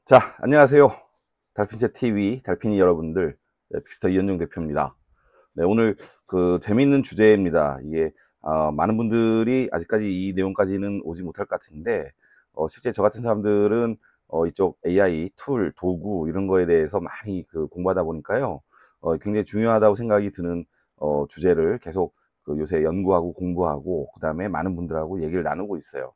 자, 안녕하세요. 달핀셋 TV, 달핀이 여러분들, 빅스터 이현종 대표입니다. 네, 오늘 재미있는 주제입니다. 이게, 많은 분들이 아직까지 이 내용까지는 오지 못할 것 같은데, 실제 저 같은 사람들은, 이쪽 AI 툴, 도구, 이런 거에 대해서 많이 공부하다 보니까요, 굉장히 중요하다고 생각이 드는, 주제를 계속 요새 연구하고 공부하고, 그 다음에 많은 분들하고 얘기를 나누고 있어요.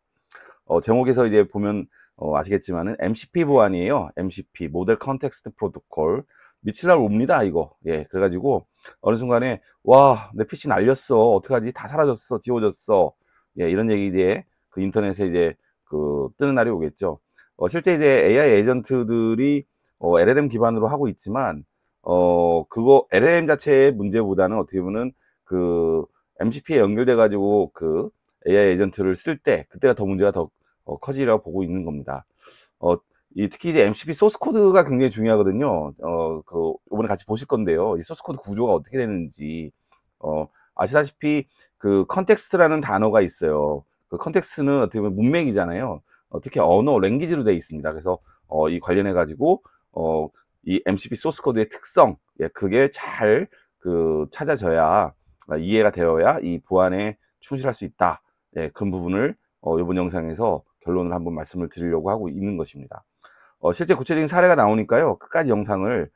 제목에서 이제 보면 아시겠지만은 MCP 보안이에요. MCP 모델 컨텍스트 프로토콜. 미칠날 옵니다 이거. 예, 그래가지고 어느 순간에 와, 내 PC 날렸어, 어떡하지, 다 사라졌어, 지워졌어. 예, 이런 얘기 이제 인터넷에 이제 뜨는 날이 오겠죠. 실제 이제 AI 에이전트들이 LLM 기반으로 하고 있지만 그거 LLM 자체의 문제보다는 어떻게 보면 MCP에 연결돼 가지고 AI 에이전트를 쓸 때 그때가 더 문제가 더 커지리라고 보고 있는 겁니다. 특히 이제 MCP 소스 코드가 굉장히 중요하거든요. 이번에 같이 보실 건데요. 이 소스 코드 구조가 어떻게 되는지, 아시다시피 컨텍스트라는 단어가 있어요. 컨텍스트는 어떻게 보면 문맥이잖아요. 특히 언어, 랭귀지로 되어 있습니다. 그래서 이 관련해 가지고 이 MCP 소스 코드의 특성, 예, 그게 잘 찾아져야, 이해가 되어야 이 보안에 충실할 수 있다. 예, 그런 부분을 이번 영상에서 결론을 한번 말씀을 드리려고 하고 있는 것입니다. 실제 구체적인 사례가 나오니까요, 끝까지 영상을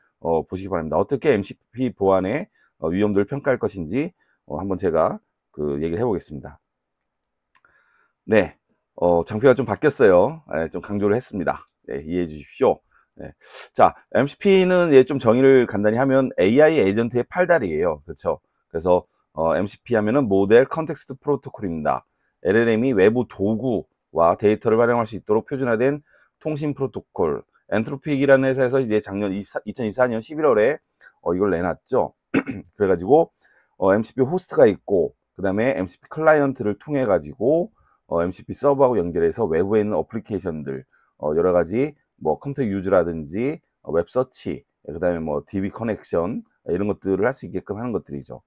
보시기 바랍니다. 어떻게 MCP 보안의 위험도를 평가할 것인지 한번 제가 얘기를 해보겠습니다. 네, 장표가 좀 바뀌었어요. 좀 강조를 했습니다. 네, 이해해 주십시오. 네. 자, MCP는 좀 정의를 간단히 하면 AI 에이전트의 팔다리예요. 그렇죠? 그래서 MCP 하면은 모델 컨텍스트 프로토콜입니다. LLM이 외부 도구와 데이터를 활용할 수 있도록 표준화된 통신 프로토콜. 엔트로픽이라는 회사에서 이제 작년 2024년 11월에 이걸 내놨죠. 그래가지고 MCP 호스트가 있고, 그 다음에 MCP 클라이언트를 통해 가지고 MCP 서버하고 연결해서 외부에 있는 어플리케이션들, 여러 가지 뭐 컴퓨터 유즈라든지 웹 서치, 그 다음에 뭐 DB 커넥션, 이런 것들을 할 수 있게끔 하는 것들이죠.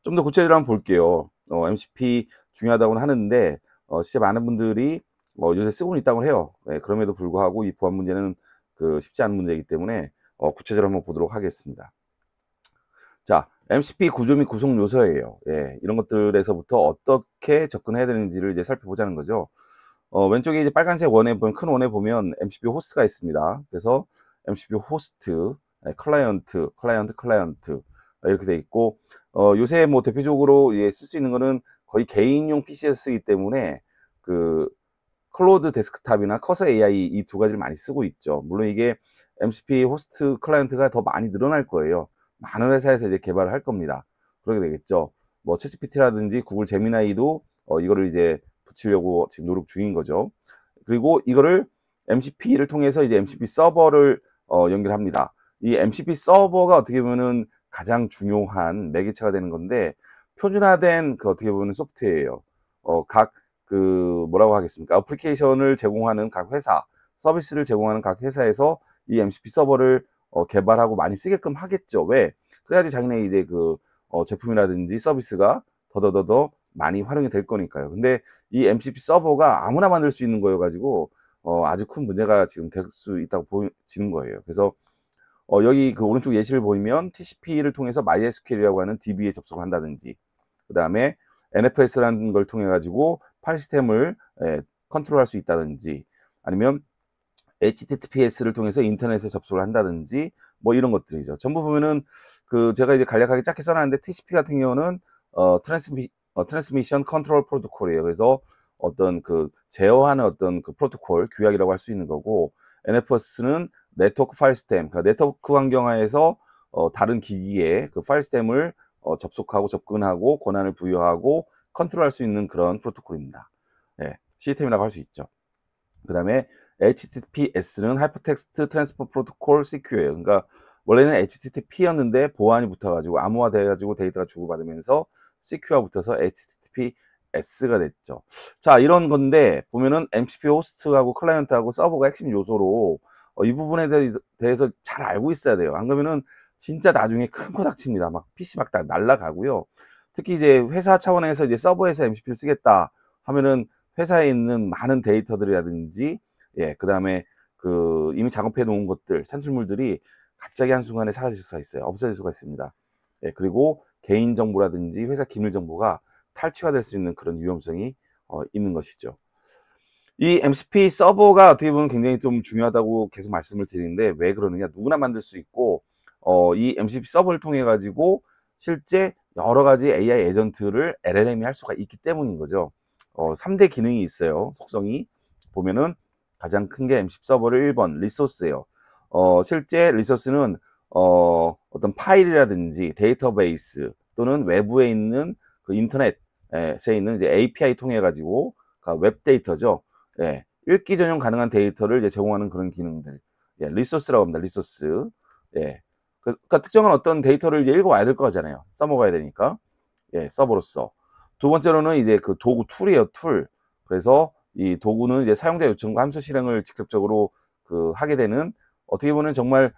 좀 더 구체적으로 한번 볼게요. MCP 중요하다고는 하는데 진짜 많은 분들이 요새 쓰고는 있다고 해요. 네, 그럼에도 불구하고 이 보안 문제는 쉽지 않은 문제이기 때문에 구체적으로 한번 보도록 하겠습니다. 자, MCP 구조 및 구성 요소예요. 예, 이런 것들에서부터 어떻게 접근해야 되는지를 이제 살펴보자는 거죠. 왼쪽에 이제 빨간색 원에 보면, 큰 원에 보면 MCP 호스트가 있습니다. 그래서 MCP 호스트, 클라이언트 이렇게 돼 있고, 요새 뭐 대표적으로 쓸 수 있는 거는 거의 개인용 PC에서 쓰기 때문에 클로드 데스크탑이나 커서 AI 이 두 가지를 많이 쓰고 있죠. 물론 이게 MCP 호스트 클라이언트가 더 많이 늘어날 거예요. 많은 회사에서 이제 개발을 할 겁니다. 그러게 되겠죠. 뭐 챗GPT라든지 구글 제미나이도 이거를 이제 붙이려고 지금 노력 중인 거죠. 그리고 이거를 MCP를 통해서 이제 MCP 서버를 연결합니다. 이 MCP 서버가 어떻게 보면은 가장 중요한 매개체가 되는 건데, 표준화된 어떻게 보면 소프트웨어예요. 각 뭐라고 하겠습니까? 어플리케이션을 제공하는 각 회사, 서비스를 제공하는 각 회사에서 이 MCP 서버를 개발하고 많이 쓰게끔 하겠죠. 왜? 그래야지 자기네 이제 제품이라든지 서비스가 더더더더 많이 활용이 될 거니까요. 근데 이 MCP 서버가 아무나 만들 수 있는 거여가지고 아주 큰 문제가 지금 될 수 있다고 보여지는 거예요. 그래서 여기 오른쪽 예시를 보이면 TCP를 통해서 MySQL이라고 하는 DB에 접속을 한다든지, 그 다음에 NFS라는 걸 통해 가지고 파일 시스템을 컨트롤할 수 있다든지, 아니면 HTTPS를 통해서 인터넷에 접속을 한다든지, 뭐 이런 것들이죠. 전부 보면은 제가 이제 간략하게 짧게 써놨는데, TCP 같은 경우는 트랜스미션 컨트롤 프로토콜이에요. 그래서 어떤 제어하는 어떤 프로토콜 규약이라고 할 수 있는 거고, NFS는 네트워크 파일 시스템, 그러니까 네트워크 환경하에서 다른 기기에 파일 시스템을 접속하고 접근하고 권한을 부여하고 컨트롤할 수 있는 그런 프로토콜입니다. 예, 시스템이라고 할 수 있죠. 그 다음에 HTTPS는 하이퍼텍스트 트랜스퍼 프로토콜 CQ예요. 그러니까 원래는 HTTP였는데 보안이 붙어가지고 암호화돼가지고 데이터가 주고받으면서 CQ가 붙어서 HTTPS가 됐죠. 자, 이런 건데 보면은 MCP 호스트하고 클라이언트하고 서버가 핵심 요소로 이 부분에 대해서 잘 알고 있어야 돼요. 안 그러면은 진짜 나중에 큰 코 닥칩니다. 막 PC 막 다 날라가고요. 특히 이제 회사 차원에서 이제 서버에서 MCP를 쓰겠다 하면은 회사에 있는 많은 데이터들이라든지, 예, 그 다음에 이미 작업해 놓은 것들, 산출물들이 갑자기 한순간에 사라질 수가 있어요. 없어질 수가 있습니다. 예, 그리고 개인정보라든지 회사 기밀정보가 탈취가 될 수 있는 그런 위험성이 있는 것이죠. 이 MCP 서버가 어떻게 보면 굉장히 좀 중요하다고 계속 말씀을 드리는데, 왜 그러느냐, 누구나 만들 수 있고, 이 MCP 서버를 통해 가지고 실제 여러 가지 AI 에이전트를 LLM이 할 수가 있기 때문인 거죠. 3대 기능이 있어요. 속성이 보면은 가장 큰 게 MCP 서버를 1번 리소스예요. 실제 리소스는 어떤 파일이라든지 데이터베이스 또는 외부에 있는 그 인터넷에 있는 이제 API 통해 가지고 웹 데이터죠. 예, 읽기 전용 가능한 데이터를 이제 제공하는 그런 기능들. 예, 리소스라고 합니다. 리소스. 예. 그러니까 특정한 어떤 데이터를 이제 읽어와야 될 거잖아요. 써먹어야 되니까. 예, 서버로서. 두 번째로는 이제 그 도구 툴이에요, 툴. 그래서 이 도구는 이제 사용자 요청과 함수 실행을 직접적으로 하게 되는, 어떻게 보면 정말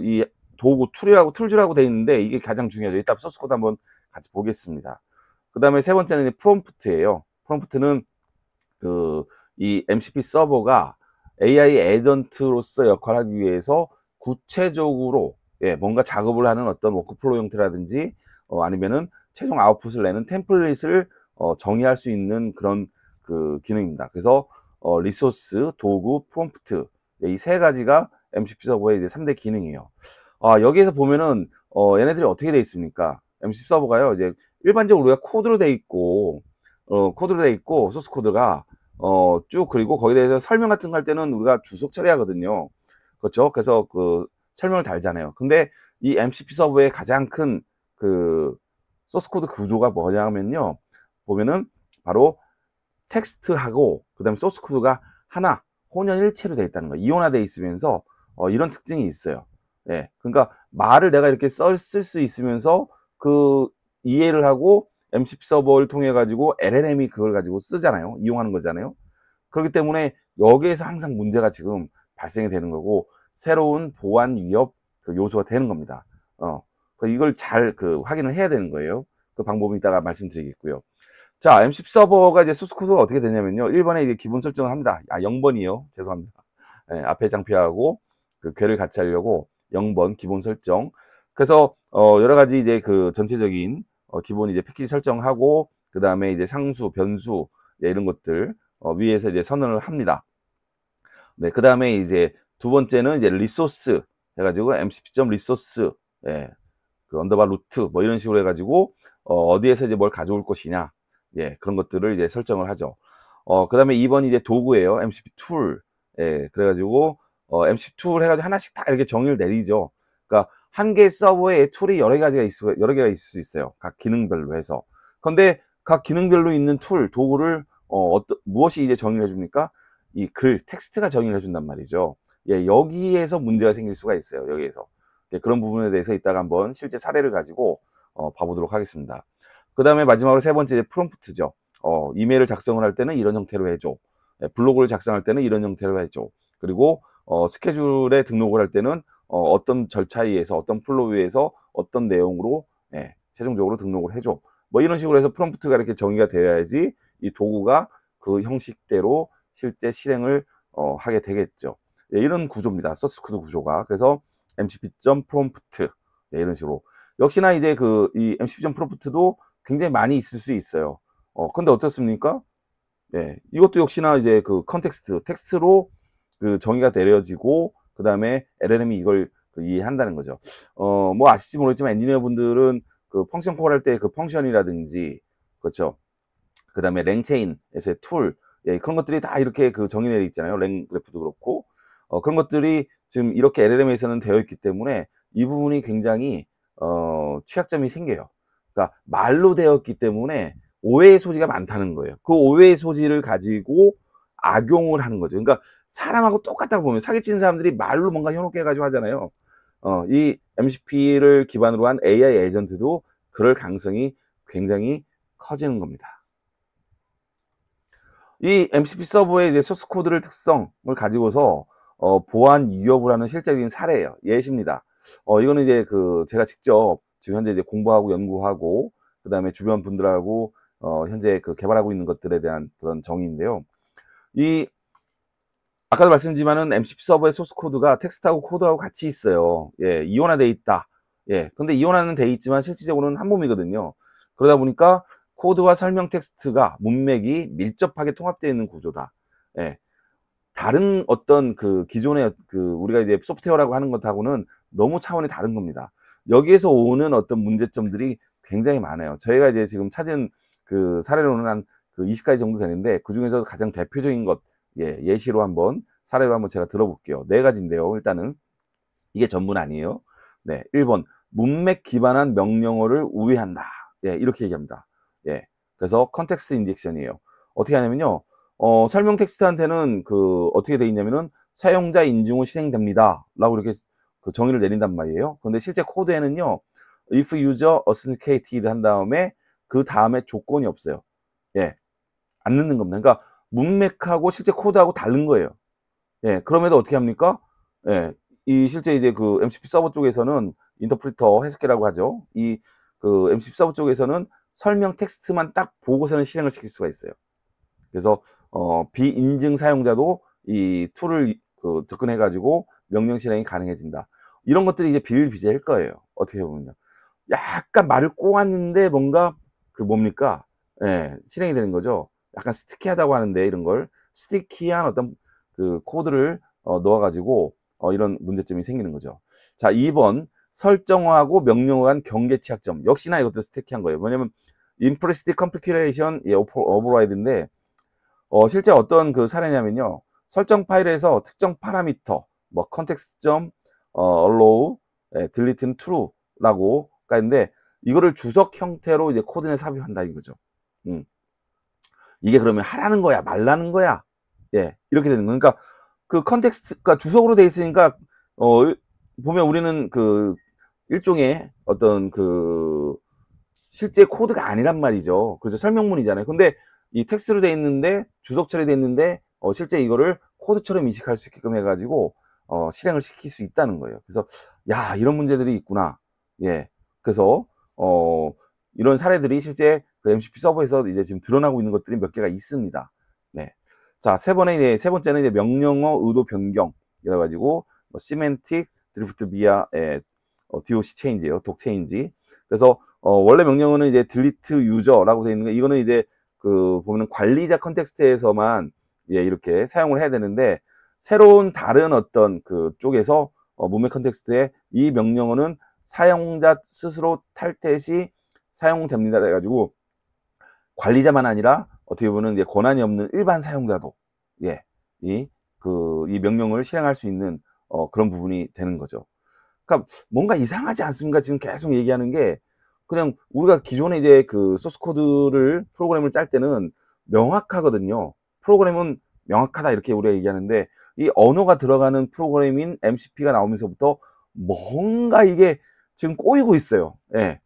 이 도구 툴즈라고 되어 있는데, 이게 가장 중요하죠. 이따 소스 코드 한번 같이 보겠습니다. 그 다음에 세 번째는 프롬프트예요. 프롬프트는 이 MCP 서버가 AI 에이전트로서 역할을 하기 위해서 구체적으로 뭔가 작업을 하는 어떤 워크플로우 형태라든지 아니면은 최종 아웃풋을 내는 템플릿을 정의할 수 있는 그런 기능입니다. 그래서 리소스, 도구, 프롬프트, 이 세 가지가 MCP 서버의 이제 3대 기능이에요. 여기에서 보면은 얘네들이 어떻게 되어 있습니까? MCP 서버가요, 이제 일반적으로 우리가 코드로 되어 있고 소스 코드가 쭉, 그리고 거기에 대해서 설명 같은 거 할 때는 우리가 주석 처리하거든요. 그렇죠? 그래서 설명을 달잖아요. 근데 이 MCP 서버의 가장 큰 소스 코드 구조가 뭐냐면요, 보면은 바로 텍스트하고 그다음에 소스 코드가 하나 혼연일체로 되어 있다는 거예요. 이온화되어 있으면서 이런 특징이 있어요. 예, 그러니까 말을 내가 이렇게 쓸 수 있으면서 이해를 하고 MCP 서버를 통해 가지고 LLM이 그걸 가지고 쓰잖아요. 이용하는 거잖아요. 그렇기 때문에 여기에서 항상 문제가 지금 발생이 되는 거고, 새로운 보안 위협 요소가 되는 겁니다. 이걸 잘 확인을 해야 되는 거예요. 그 방법은 이따가 말씀드리겠고요. 자, MCP 서버가 이제 소스 코드가 어떻게 되냐면요, 1번에 이제 기본 설정을 합니다. 0번이요. 죄송합니다. 네, 앞에 장표하고 궤를 같이 하려고 0번 기본 설정. 그래서 여러 가지 이제 전체적인 기본 이제 패키지 설정하고, 그 다음에 이제 상수, 변수, 이런 것들 위에서 이제 선언을 합니다. 네, 그 다음에 이제 두 번째는 이제 리소스 해가지고 mcp.resource, 예, 언더바 루트 뭐 이런 식으로 해가지고 어디에서 이제 뭘 가져올 것이냐, 예, 그런 것들을 이제 설정을 하죠. 그 다음에 2번이 이제 도구예요. MCP 툴. 예, 그래가지고 MCP 툴 해가지고 하나씩 다 이렇게 정의를 내리죠. 그러니까 한 개의 서버에 툴이 여러 개가 있을 수 있어요. 각 기능별로 해서. 근데 각 기능별로 있는 툴, 도구를 무엇이 이제 정의를 해줍니까? 이 텍스트가 정의를 해준단 말이죠. 예, 여기에서 문제가 생길 수가 있어요. 여기에서. 예, 그런 부분에 대해서 이따가 한번 실제 사례를 가지고 봐보도록 하겠습니다. 그 다음에 마지막으로 세 번째 프롬프트죠. 이메일을 작성을 할 때는 이런 형태로 해줘. 예, 블로그를 작성할 때는 이런 형태로 해줘. 그리고 스케줄에 등록을 할 때는 어떤 절차에 의해서, 어떤 플로우에 의해서 어떤 내용으로 최종적으로 등록을 해줘. 뭐 이런 식으로 해서 프롬프트가 이렇게 정의가 되어야지 이 도구가 그 형식대로 실제 실행을 하게 되겠죠. 예, 이런 구조입니다. 소스 코드 구조가. 그래서 mcp.prompt, 예, 이런 식으로. 역시나 이제 이 mcp.prompt도 굉장히 많이 있을 수 있어요. 근데 어떻습니까? 예, 이것도 역시나 이제 텍스트로 정의가 내려지고, 그 다음에 LLM이 이걸 이해한다는 거죠. 뭐 아실지 모르겠지만 엔지니어 분들은 펑션 콜 할 때 펑션이라든지, 그렇죠. 그 다음에 랭체인에서의 툴, 예, 그런 것들이 다 이렇게 정의 내려 있잖아요. 랭 그래프도 그렇고. 그런 것들이 지금 이렇게 LLM에서는 되어 있기 때문에 이 부분이 굉장히 취약점이 생겨요. 그러니까 말로 되었기 때문에 오해의 소지가 많다는 거예요. 그 오해의 소지를 가지고 악용을 하는 거죠. 그러니까 사람하고 똑같다고 보면, 사기치는 사람들이 말로 뭔가 현혹해 가지고 하잖아요. 이 MCP를 기반으로 한 AI 에이전트도 그럴 가능성이 굉장히 커지는 겁니다. 이 MCP 서버의 이제 소스 코드를 특성을 가지고서 보안 위협을 하는 실제적인 사례예요. 예시입니다. 이거는 이제 제가 직접 지금 현재 이제 공부하고 연구하고, 그 다음에 주변 분들하고 현재 개발하고 있는 것들에 대한 그런 정의인데요. 이 아까도 말씀드리지만은 MCP 서버의 소스 코드가 텍스트하고 코드하고 같이 있어요. 예, 이온화돼 있다. 예, 근데 이온화는 돼 있지만 실질적으로는 한 몸이거든요. 그러다 보니까 코드와 설명 텍스트가 문맥이 밀접하게 통합되어 있는 구조다. 예, 다른 어떤 그 기존의 그 우리가 이제 소프트웨어라고 하는 것하고는 너무 차원이 다른 겁니다. 여기에서 오는 어떤 문제점들이 굉장히 많아요. 저희가 이제 지금 찾은 그 사례로는 한 그 20가지 정도 되는데 그 중에서 가장 대표적인 것, 예, 예시로 한번 사례로 한번 제가 들어볼게요. 네 가지인데요. 일단은 이게 전부는 아니에요. 네, 1번 문맥 기반한 명령어를 우회한다. 예, 이렇게 얘기합니다. 예, 그래서 컨텍스트 인젝션이에요. 어떻게 하냐면요. 설명 텍스트한테는 그 어떻게 돼 있냐면은 사용자 인증 후 실행됩니다. 라고 이렇게 그 정의를 내린단 말이에요. 근데 실제 코드에는요. if user authenticated 한 다음에 그 다음에 조건이 없어요. 예, 안 넣는 겁니다. 그러니까 문맥하고 실제 코드하고 다른 거예요. 예, 그럼에도 어떻게 합니까? 예, 이 실제 이제 그 MCP 서버 쪽에서는 인터프리터 해석기라고 하죠. 이 그 MCP 서버 쪽에서는 설명 텍스트만 딱 보고서는 실행을 시킬 수가 있어요. 그래서 비인증 사용자도 이 툴을 그 접근해 가지고 명령 실행이 가능해진다. 이런 것들이 이제 비일비재할 거예요. 어떻게 보면요. 약간 말을 꼬았는데 뭔가 그 뭡니까? 예, 실행이 되는 거죠. 약간 스티키하다고 하는데 이런 걸 스티키한 어떤 그 코드를 넣어 가지고 이런 문제점이 생기는 거죠. 자, 2번 설정어하고 명령어 간 경계 취약점. 역시나 이것도 스티키한 거예요. 뭐냐면 implicit configuration override인데 실제 어떤 그 사례냐면요. 설정 파일에서 특정 파라미터, 뭐 context.allow, delete는 true라고 가 있는데 이거를 주석 형태로 이제 코드 내 삽입한다 이거죠. 이게 그러면 하라는 거야, 말라는 거야? 예, 이렇게 되는 거예요. 그러니까 그 컨텍스트가 주석으로 돼 있으니까 보면 우리는 그 일종의 어떤 그 실제 코드가 아니란 말이죠. 그래서 설명문이잖아요. 근데 이 텍스트로 돼 있는데 주석 처리돼 있는데 실제 이거를 코드처럼 인식할 수 있게끔 해가지고 실행을 시킬 수 있다는 거예요. 그래서 야, 이런 문제들이 있구나. 예, 그래서 이런 사례들이 실제 그 MCP 서버에서 이제 지금 드러나고 있는 것들이 몇 개가 있습니다. 네. 자, 세 번째는 이제 명령어 의도 변경 이래 가지고 뭐 시멘틱 드리프트 비아 DOC 체인지예요. 독 체인지. 그래서 원래 명령어는 이제 delete user라고 되어 있는 거, 이거는 이제 그 보면은 관리자 컨텍스트에서만 예, 이렇게 사용을 해야 되는데 새로운 다른 어떤 그 쪽에서 문맥 컨텍스트에 이 명령어는 사용자 스스로 탈퇴 시 사용됩니다. 그래가지고 관리자만 아니라 어떻게 보면 이제 권한이 없는 일반 사용자도 예, 이 명령을 실행할 수 있는 그런 부분이 되는 거죠. 그러니까 뭔가 이상하지 않습니까? 지금 계속 얘기하는 게 그냥 우리가 기존에 이제 그 소스 코드를 프로그램을 짤 때는 명확하거든요. 프로그램은 명확하다 이렇게 우리가 얘기하는데 이 언어가 들어가는 프로그램인 MCP가 나오면서부터 뭔가 이게 지금 꼬이고 있어요. 예.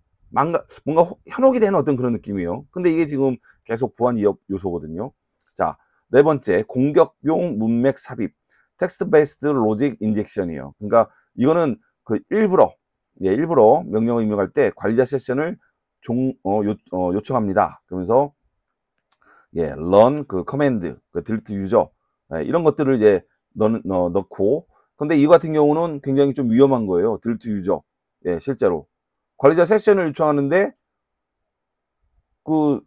뭔가 현혹이 되는 어떤 그런 느낌이에요. 근데 이게 지금 계속 보안 위협 요소거든요. 자, 네 번째 공격용 문맥 삽입 텍스트 베이스드 로직 인젝션이에요. 그러니까 이거는 그 일부러 명령을 입력할 때 관리자 세션을 요청합니다. 그러면서 예, run 그 커맨드, 그 delete user 이런 것들을 이제 넣고 근데 이거 같은 경우는 굉장히 좀 위험한 거예요. delete user. 예, 실제로 관리자 세션을 요청하는데 그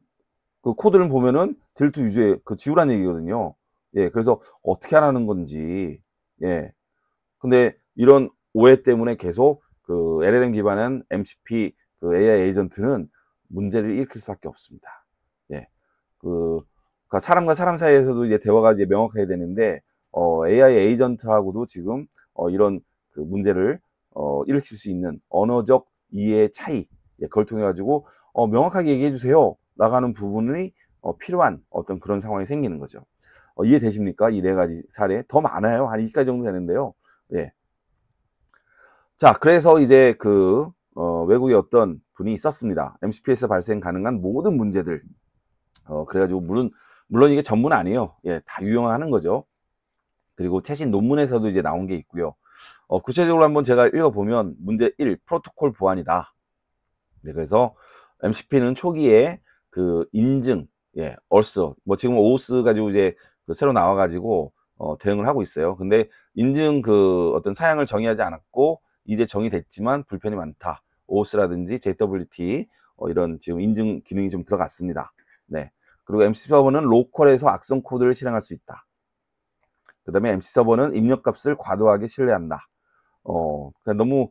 코드를 보면은 delete user의 그 지우라는 얘기거든요. 예, 그래서 어떻게 하라는 건지 예. 근데 이런 오해 때문에 계속 그 LLM 기반한 MCP 그 AI 에이전트는 문제를 일으킬 수밖에 없습니다. 예. 그러니까 사람과 사람 사이에서도 이제 대화가 이제 명확해야 되는데 AI 에이전트하고도 지금 이런 그 문제를 일으킬 수 있는 언어적 이해의 차이, 예, 그걸 통해 가지고 명확하게 얘기해 주세요. 나가는 부분이 필요한 어떤 그런 상황이 생기는 거죠. 이해되십니까? 이 네 가지 사례 더 많아요. 한 20가지 정도 되는데요. 예. 자, 그래서 이제 그 외국의 어떤 분이 있었습니다. MCP에서 발생 가능한 모든 문제들. 그래가지고 물론 이게 전부는 아니에요. 예, 다 유용하는 거죠. 그리고 최신 논문에서도 이제 나온 게 있고요. 구체적으로 한번 제가 읽어보면 문제 1, 프로토콜 보안이다. 네, 그래서 MCP는 초기에 그 인증, 예, 얼스, 뭐 지금 오스 가지고 이제 그 새로 나와가지고 대응을 하고 있어요. 근데 인증 그 어떤 사양을 정의하지 않았고 이제 정의됐지만 불편이 많다. OAuth라든지 JWT 이런 지금 인증 기능이 좀 들어갔습니다. 네. 그리고 MC 서버는 로컬에서 악성 코드를 실행할 수 있다. 그 다음에 MC 서버는 입력값을 과도하게 신뢰한다. 그러니까 너무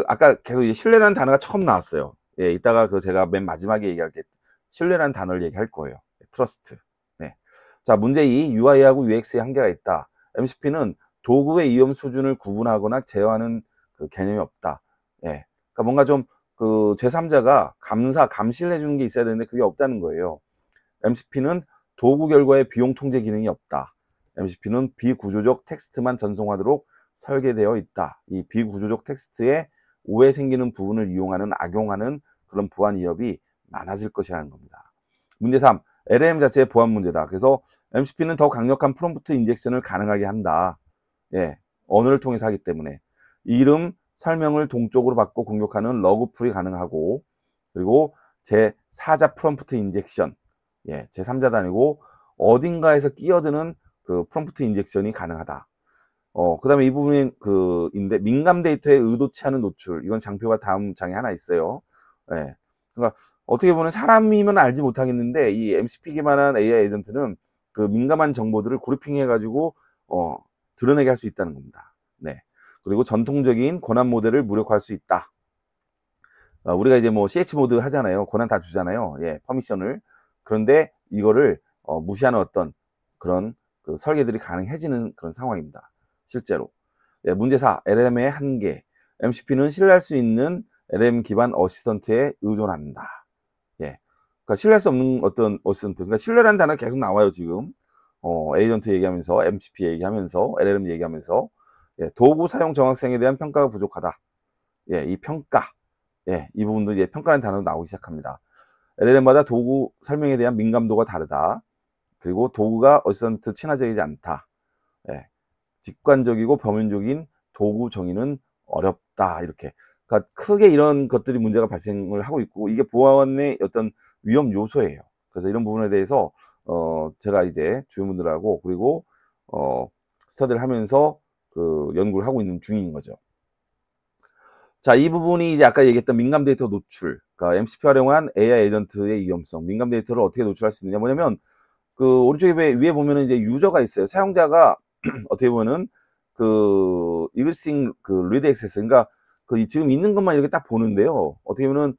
아까 계속 이제 신뢰라는 단어가 처음 나왔어요. 예, 이따가 제가 맨 마지막에 얘기할 게 신뢰라는 단어를 얘기할 거예요. 트러스트. 네. 자, 문제 2. UI하고 UX의 한계가 있다. MCP는 도구의 위험 수준을 구분하거나 제어하는 개념이 없다. 예. 그러니까 뭔가 좀 제3자가 감시를 해주는 게 있어야 되는데 그게 없다는 거예요. MCP는 도구 결과의 비용 통제 기능이 없다. MCP는 비구조적 텍스트만 전송하도록 설계되어 있다. 이 비구조적 텍스트에 오해 생기는 부분을 악용하는 그런 보안 위협이 많아질 것이라는 겁니다. 문제 3. LLM 자체의 보안 문제다. 그래서 MCP는 더 강력한 프롬프트 인젝션을 가능하게 한다. 예, 언어를 통해서 하기 때문에. 이름, 설명을 동적으로 바꿔 공격하는 러그풀이 가능하고, 그리고 제4자 프롬프트 인젝션, 예, 제3자도 아니고 어딘가에서 끼어드는 프롬프트 인젝션이 가능하다. 그 다음에 이 부분이 민감 데이터의 의도치 않은 노출. 이건 장표가 다음 장에 하나 있어요. 예. 그러니까 어떻게 보면 사람이면 알지 못하겠는데 이 MCP 기반한 AI 에이전트는 민감한 정보들을 그룹핑해가지고 드러내게 할 수 있다는 겁니다. 네. 그리고 전통적인 권한 모델을 무력화할 수 있다. 우리가 이제 뭐 CH 모드 하잖아요. 권한 다 주잖아요. 예, 퍼미션을. 그런데 이거를 무시하는 어떤 그런 설계들이 가능해지는 그런 상황입니다. 실제로. 예, 문제 4. LLM의 한계. MCP는 신뢰할 수 있는 LLM 기반 어시스턴트에 의존한다. 예. 그러니까 신뢰할 수 없는 어떤 어시스턴트. 그러니까 신뢰라는 단어가 계속 나와요, 지금. 에이전트 얘기하면서, MCP 얘기하면서, LLM 얘기하면서. 예, 도구 사용 정확성에 대한 평가가 부족하다. 예, 이 평가. 예, 이 부분도 이제 평가라는 단어가 나오기 시작합니다. LLM마다 도구 설명에 대한 민감도가 다르다. 그리고 도구가 어시스턴트 친화적이지 않다. 예, 직관적이고 범용적인 도구 정의는 어렵다. 이렇게. 그러니까 크게 이런 것들이 문제가 발생을 하고 있고 이게 보안의 어떤 위험 요소예요. 그래서 이런 부분에 대해서 제가 이제 주변분들하고 그리고 스터디를 하면서 연구를 하고 있는 중인 거죠. 자, 이 부분이 이제 아까 얘기했던 민감 데이터 노출, 그러니까 MCP 활용한 AI 에이전트의 위험성, 민감 데이터를 어떻게 노출할 수 있느냐, 뭐냐면, 오른쪽에 위에 보면은 이제 유저가 있어요. 사용자가 어떻게 보면은 existing read access, 그러니까 지금 있는 것만 이렇게 딱 보는데요. 어떻게 보면은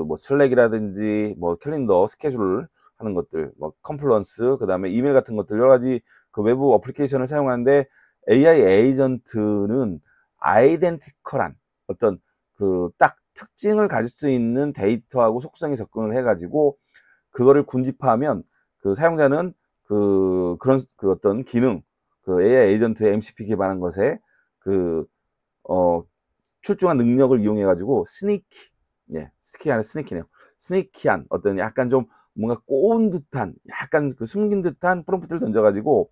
뭐 슬랙이라든지 뭐 캘린더, 스케줄 하는 것들, 뭐 컴플런스, 그 다음에 이메일 같은 것들 여러 가지 외부 어플리케이션을 사용하는데 AI 에이전트는 아이덴티컬한 어떤 딱 특징을 가질 수 있는 데이터하고 속성에 접근을 해가지고 그거를 군집화하면 사용자는 그런 어떤 기능, AI 에이전트의 MCP 기반한 것에 출중한 능력을 이용해가지고 예, 스니키네요. 스니키한 어떤 약간 좀 뭔가 꼬운 듯한, 약간 숨긴 듯한 프롬프트를 던져가지고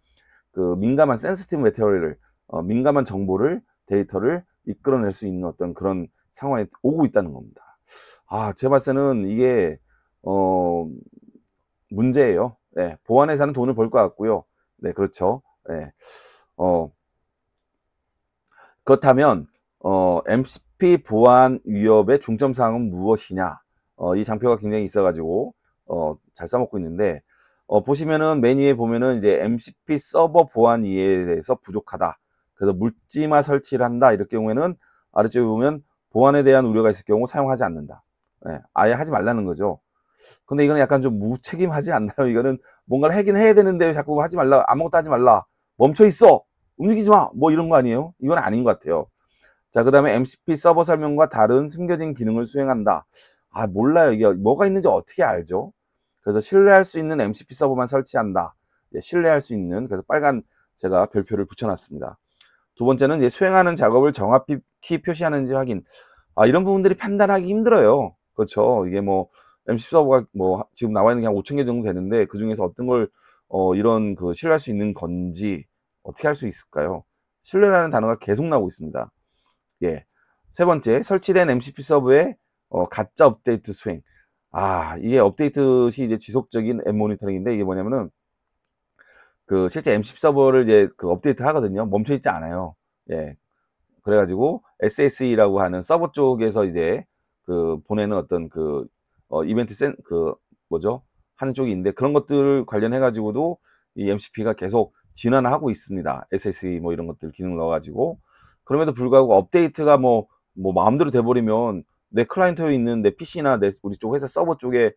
민감한 센시티브 매테리얼을, 민감한 정보를, 데이터를 이끌어낼 수 있는 어떤 그런 상황에 오고 있다는 겁니다. 제 봤을 때는 이게, 문제예요. 네, 보안회사는 돈을 벌 것 같고요. 네, 그렇죠. 네, 그렇다면, MCP 보안 위협의 중점 사항은 무엇이냐? 이 장표가 굉장히 있어가지고, 잘 써먹고 있는데, 보시면은 맨 위에 보면은 이제 MCP 서버 보안 이해에 대해서 부족하다. 그래서 묻지마 설치를 한다. 이럴 경우에는 아래쪽에 보면 보안에 대한 우려가 있을 경우 사용하지 않는다. 네, 아예 하지 말라는 거죠. 근데 이거는 약간 좀 무책임하지 않나요? 이거는 뭔가를 하긴 해야 되는데 자꾸 하지 말라, 아무것도 하지 말라, 멈춰 있어, 움직이지 마, 뭐 이런 거 아니에요? 이건 아닌 것 같아요. 자, 그 다음에 MCP 서버 설명과 다른 숨겨진 기능을 수행한다. 몰라요. 이게 뭐가 있는지 어떻게 알죠? 그래서 신뢰할 수 있는 MCP 서버만 설치한다. 예, 신뢰할 수 있는, 그래서 빨간 제가 별표를 붙여놨습니다. 두 번째는 이제 수행하는 작업을 정확히 표시하는지 확인. 이런 부분들이 판단하기 힘들어요. 그렇죠. 이게 뭐 MCP 서버가 뭐 지금 나와 있는 게 한 5,000개 정도 되는데 그 중에서 어떤 걸 이런 신뢰할 수 있는 건지 어떻게 할 수 있을까요? 신뢰라는 단어가 계속 나오고 있습니다. 예. 세 번째, 설치된 MCP 서버의 가짜 업데이트 수행. 이게 업데이트 시 이제 지속적인 앱 모니터링인데 이게 뭐냐면은 그 실제 MCP 서버를 이제 그 업데이트 하거든요. 멈춰 있지 않아요. 예. 그래가지고 SSE라고 하는 서버 쪽에서 이제 그 보내는 어떤 그 이벤트 그 뭐죠? 하는 쪽이 있는데 그런 것들 관련해 가지고도 이 MCP가 계속 진화를 하고 있습니다. SSE 뭐 이런 것들 기능 넣어가지고 그럼에도 불구하고 업데이트가 뭐 마음대로 돼버리면 내 클라이언트에 있는 내 PC나 우리 쪽 회사 서버 쪽에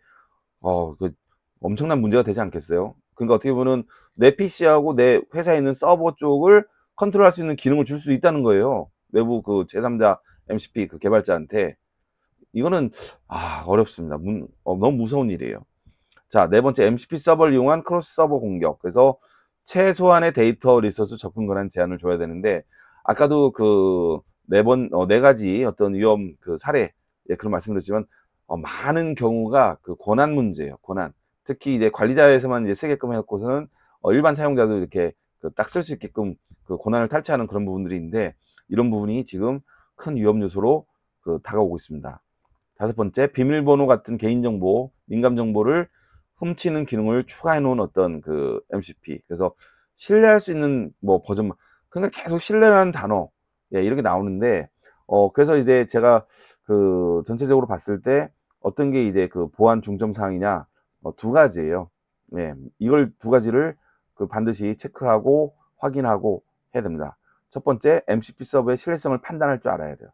그 엄청난 문제가 되지 않겠어요? 그러니까 어떻게 보면 내 PC하고 내 회사에 있는 서버 쪽을 컨트롤할 수 있는 기능을 줄 수 있다는 거예요. 외부 그 제3자 MCP 그 개발자한테. 이거는 어렵습니다. 너무 무서운 일이에요. 자, 네 번째, MCP 서버를 이용한 크로스 서버 공격. 그래서 최소한의 데이터 리소스 접근 권한 제한을 줘야 되는데 아까도 그 네 가지 어떤 위험 그 사례, 예, 그런 말씀드렸지만 많은 경우가 그 권한 문제예요. 권한. 특히 이제 관리자에서만 이제 쓰게끔 해놓고서는 일반 사용자도 이렇게 그 딱 쓸 수 있게끔 그 권한을 탈취하는 그런 부분들이 있는데 이런 부분이 지금 큰 위험 요소로 그 다가오고 있습니다. 다섯 번째, 비밀번호 같은 개인정보, 민감정보를 훔치는 기능을 추가해 놓은 어떤 그 MCP. 그래서 신뢰할 수 있는 뭐 버전, 그러니까 계속 신뢰라는 단어, 예, 이렇게 나오는데, 그래서 이제 제가 그 전체적으로 봤을 때 어떤 게 이제 그 보안 중점 사항이냐, 두 가지예요. 예, 이걸 두 가지를 그 반드시 체크하고 확인하고 해야 됩니다. 첫 번째, MCP 서버의 신뢰성을 판단할 줄 알아야 돼요.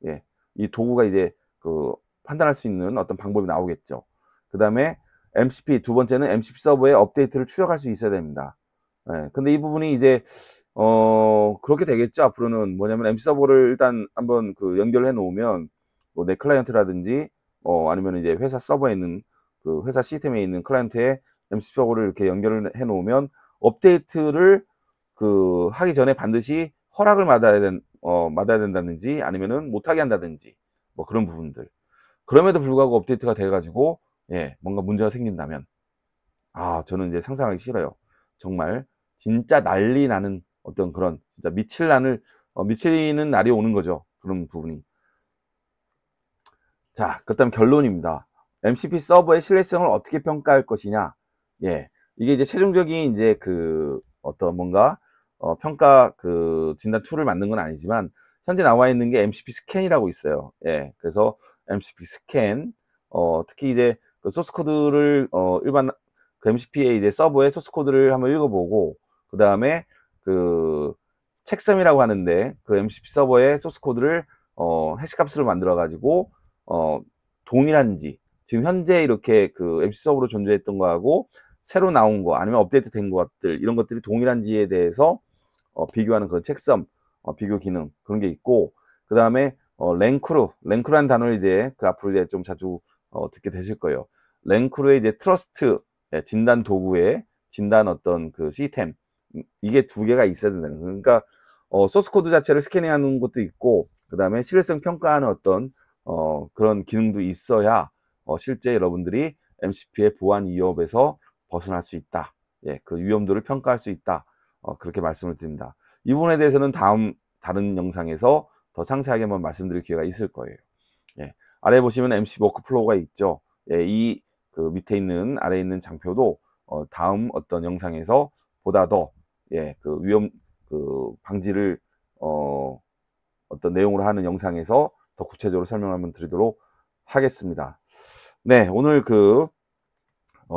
예, 이 도구가 이제 그 판단할 수 있는 어떤 방법이 나오겠죠. 그 다음에 MCP, 두 번째는 MCP 서버에 업데이트를 추적할 수 있어야 됩니다. 예, 근데 이 부분이 이제 그렇게 되겠죠. 앞으로는 뭐냐면 MC 서버를 일단 한번 그 연결해 놓으면 뭐 내 클라이언트라든지 아니면 이제 회사 서버에 있는 그 회사 시스템에 있는 클라이언트의 MC 서버를 이렇게 연결을 해 놓으면 업데이트를 그 하기 전에 반드시 허락을 받아야 된다든지 아니면은 못하게 한다든지 뭐 그런 부분들. 그럼에도 불구하고 업데이트가 돼 가지고 예, 뭔가 문제가 생긴다면 저는 이제 상상하기 싫어요. 정말 진짜 난리 나는 어떤 그런 진짜 미치는 날이 오는 거죠. 그런 부분이. 자, 그다음 결론입니다. MCP 서버의 신뢰성을 어떻게 평가할 것이냐. 예. 이게 이제 최종적인 이제 그 어떤 뭔가 평가 그 진단 툴을 만든 건 아니지만 현재 나와 있는 게 MCP 스캔이라고 있어요. 예. 그래서 MCP 스캔 특히 이제 그 소스 코드를 일반 그 MCP의 이제 서버의 소스 코드를 한번 읽어보고 그다음에 그 책섬이라고 하는데 그 MCP 서버의 소스 코드를 해시값으로 만들어 가지고 동일한지 지금 현재 이렇게 그 MC 서버로 존재했던 거하고 새로 나온 거 아니면 업데이트 된 것들 이런 것들이 동일한지에 대해서 비교하는 그런 책섬 비교 기능 그런 게 있고 그 다음에 랭크루라는 단어를 이제 그 앞으로 이제 좀 자주 듣게 되실 거예요. 랭크루의 이제 트러스트 진단 도구의 진단 어떤 그 시스템 이게 두 개가 있어야 된다는 거예요. 그러니까 소스 코드 자체를 스캐닝하는 것도 있고 그 다음에 신뢰성 평가하는 어떤 그런 기능도 있어야 실제 여러분들이 MCP의 보안 위협에서 벗어날 수 있다. 예, 그 위험도를 평가할 수 있다. 그렇게 말씀을 드립니다. 이 부분에 대해서는 다른 영상에서 더 상세하게 한번 말씀드릴 기회가 있을 거예요. 예, 아래 보시면 MC 워크플로우가 있죠. 예, 이 그 밑에 있는 아래에 있는 장표도 다음 어떤 영상에서 보다 더 예, 그 위험 그 방지를 어떤 내용으로 하는 영상에서 더 구체적으로 설명을 한번 드리도록 하겠습니다. 네, 오늘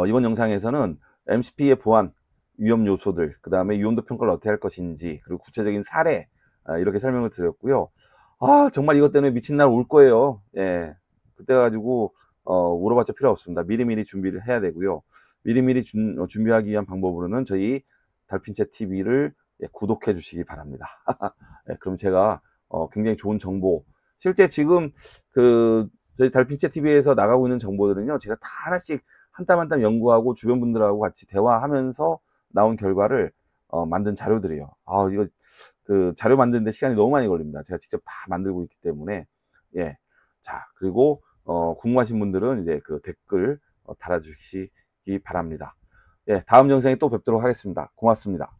이번 영상에서는 MCP의 보안 위험 요소들, 그 다음에 위험도 평가를 어떻게 할 것인지, 그리고 구체적인 사례 이렇게 설명을 드렸고요. 정말 이것 때문에 미친 날 올 거예요. 예, 그때 가지고 물어봤자 필요 없습니다. 미리미리 준비를 해야 되고요. 미리미리 준비하기 위한 방법으로는 저희 달핀채 TV를 구독해 주시기 바랍니다. 예, 그럼 제가 굉장히 좋은 정보, 실제 지금 저희 달핀채 TV에서 나가고 있는 정보들은요, 제가 다 하나씩 한 땀 한 땀 연구하고 주변 분들하고 같이 대화하면서 나온 결과를 만든 자료들이에요. 이거 그 자료 만드는데 시간이 너무 많이 걸립니다. 제가 직접 다 만들고 있기 때문에. 예. 자, 그리고 궁금하신 분들은 이제 그 댓글 달아주시기 바랍니다. 예, 다음 영상에 또 뵙도록 하겠습니다. 고맙습니다.